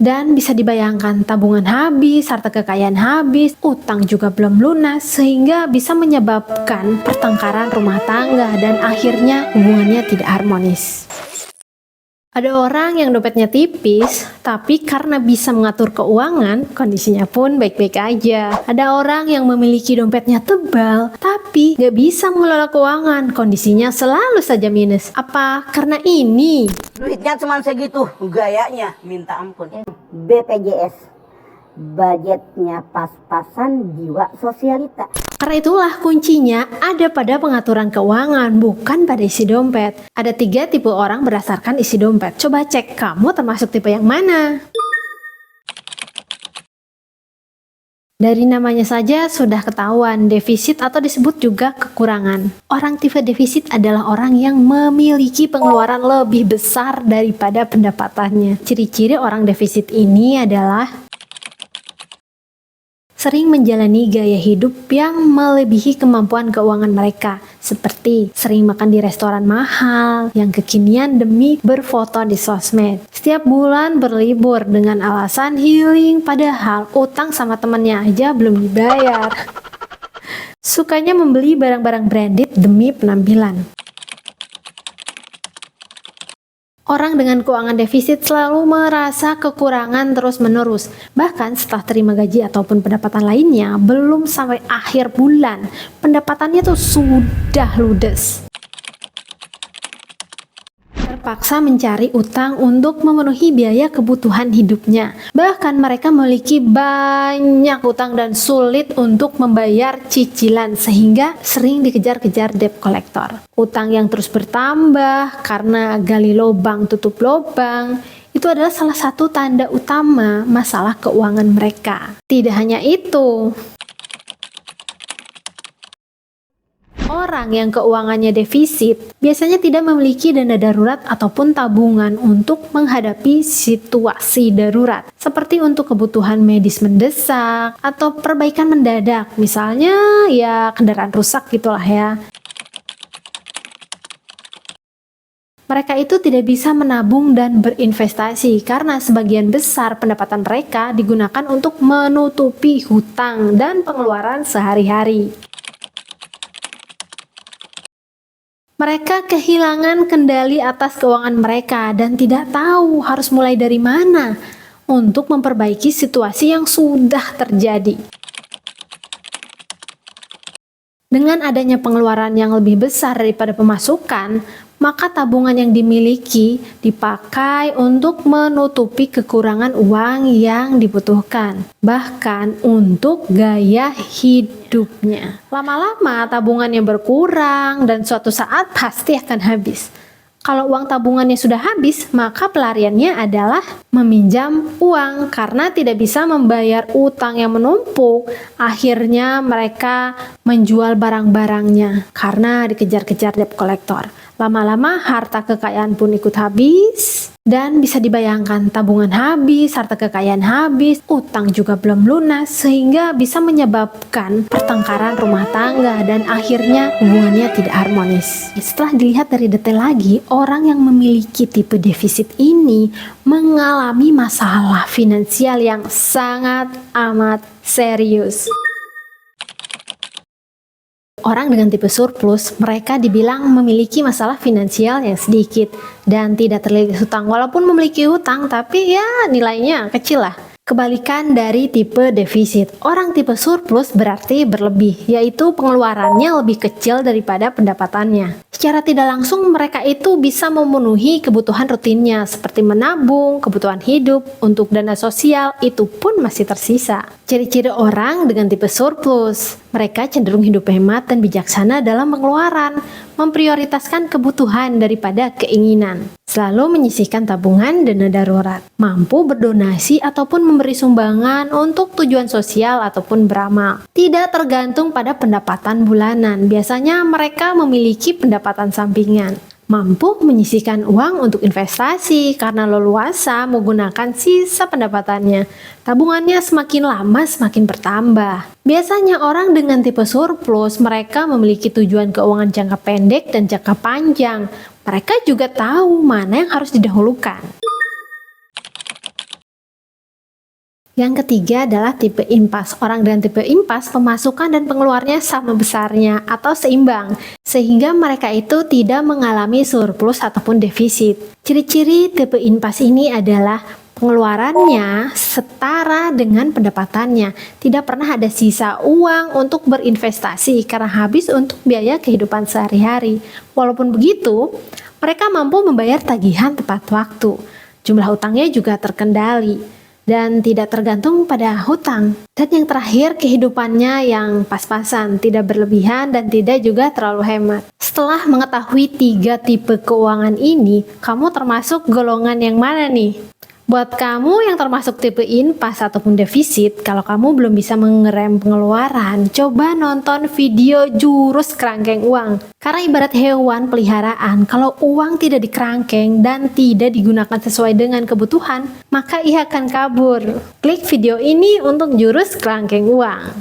Dan bisa dibayangkan tabungan habis, harta kekayaan habis, utang juga belum lunas, sehingga bisa menyebabkan pertengkaran rumah tangga dan akhirnya hubungannya tidak harmonis. Ada orang yang dompetnya tipis, tapi karena bisa mengatur keuangan, kondisinya pun baik-baik aja. Ada orang yang memiliki dompetnya tebal, tapi gak bisa mengelola keuangan, kondisinya selalu saja minus. Apa karena ini? Duitnya cuma segitu, gayanya minta ampun. BPJS, budgetnya pas-pasan, jiwa sosialita. Karena itulah kuncinya ada pada pengaturan keuangan, bukan pada isi dompet. Ada 3 tipe orang berdasarkan isi dompet. Coba cek, kamu termasuk tipe yang mana? Dari namanya saja sudah ketahuan, defisit atau disebut juga kekurangan. Orang tipe defisit adalah orang yang memiliki pengeluaran lebih besar daripada pendapatannya. Ciri-ciri orang defisit ini adalah sering menjalani gaya hidup yang melebihi kemampuan keuangan mereka, seperti sering makan di restoran mahal yang kekinian demi berfoto di sosmed. Setiap bulan berlibur dengan alasan healing, padahal utang sama temannya aja belum dibayar. Sukanya membeli barang-barang branded demi penampilan. Orang dengan keuangan defisit selalu merasa kekurangan terus-menerus. Bahkan setelah terima gaji ataupun pendapatan lainnya, belum sampai akhir bulan, pendapatannya tuh sudah ludes. Terpaksa mencari utang untuk memenuhi biaya kebutuhan hidupnya. Bahkan mereka memiliki banyak utang dan sulit untuk membayar cicilan, sehingga sering dikejar-kejar debt collector. Utang yang terus bertambah karena gali lubang tutup lubang, itu adalah salah satu tanda utama masalah keuangan mereka. Tidak hanya itu, orang yang keuangannya defisit biasanya tidak memiliki dana darurat ataupun tabungan untuk menghadapi situasi darurat, seperti untuk kebutuhan medis mendesak atau perbaikan mendadak, misalnya ya kendaraan rusak gitulah ya. Mereka itu tidak bisa menabung dan berinvestasi karena sebagian besar pendapatan mereka digunakan untuk menutupi hutang dan pengeluaran sehari-hari. Mereka kehilangan kendali atas keuangan mereka dan tidak tahu harus mulai dari mana untuk memperbaiki situasi yang sudah terjadi. Dengan adanya pengeluaran yang lebih besar daripada pemasukan, maka tabungan yang dimiliki dipakai untuk menutupi kekurangan uang yang dibutuhkan, bahkan untuk gaya hidupnya. Lama-lama tabungannya berkurang dan suatu saat pasti akan habis. Kalau uang tabungannya sudah habis, maka pelariannya adalah meminjam uang karena tidak bisa membayar utang yang menumpuk. Akhirnya mereka menjual barang-barangnya karena dikejar-kejar debt collector. Lama-lama harta kekayaan pun ikut habis. Dan bisa dibayangkan tabungan habis, harta kekayaan habis, utang juga belum lunas, sehingga bisa menyebabkan pertengkaran rumah tangga dan akhirnya hubungannya tidak harmonis. Setelah dilihat dari detail lagi, orang yang memiliki tipe defisit ini mengalami masalah finansial yang sangat amat serius. Orang dengan tipe surplus, mereka dibilang memiliki masalah finansial yang sedikit dan tidak terlilit hutang. Walaupun memiliki hutang, tapi ya nilainya kecil lah. Kebalikan dari tipe defisit, orang tipe surplus berarti berlebih, yaitu pengeluarannya lebih kecil daripada pendapatannya. Secara tidak langsung mereka itu bisa memenuhi kebutuhan rutinnya seperti menabung, kebutuhan hidup, untuk dana sosial itu pun masih tersisa. Ciri-ciri orang dengan tipe surplus, mereka cenderung hidup hemat dan bijaksana dalam pengeluaran, memprioritaskan kebutuhan daripada keinginan, selalu menyisihkan tabungan dana darurat, mampu berdonasi ataupun memberi sumbangan untuk tujuan sosial ataupun beramal, tidak tergantung pada pendapatan bulanan. Biasanya mereka memiliki pendapatan sampingan, mampu menyisihkan uang untuk investasi karena leluasa menggunakan sisa pendapatannya. Tabungannya semakin lama semakin bertambah. Biasanya orang dengan tipe surplus, mereka memiliki tujuan keuangan jangka pendek dan jangka panjang. Mereka juga tahu mana yang harus didahulukan. Yang ketiga adalah tipe impas. Orang dengan tipe impas, pemasukan dan pengeluarannya sama besarnya atau seimbang, sehingga mereka itu tidak mengalami surplus ataupun defisit. Ciri-ciri tipe impas ini adalah pengeluarannya setara dengan pendapatannya. Tidak pernah ada sisa uang untuk berinvestasi karena habis untuk biaya kehidupan sehari-hari. Walaupun begitu, mereka mampu membayar tagihan tepat waktu. Jumlah hutangnya juga terkendali dan tidak tergantung pada hutang. Dan yang terakhir, kehidupannya yang pas-pasan, tidak berlebihan dan tidak juga terlalu hemat. Setelah mengetahui 3 tipe keuangan ini, kamu termasuk golongan yang mana nih? Buat kamu yang termasuk tipe impas ataupun defisit, kalau kamu belum bisa mengerem pengeluaran, coba nonton video jurus kerangkeng uang. Karena ibarat hewan peliharaan, kalau uang tidak dikerangkeng dan tidak digunakan sesuai dengan kebutuhan, maka ia akan kabur. Klik video ini untuk jurus kerangkeng uang.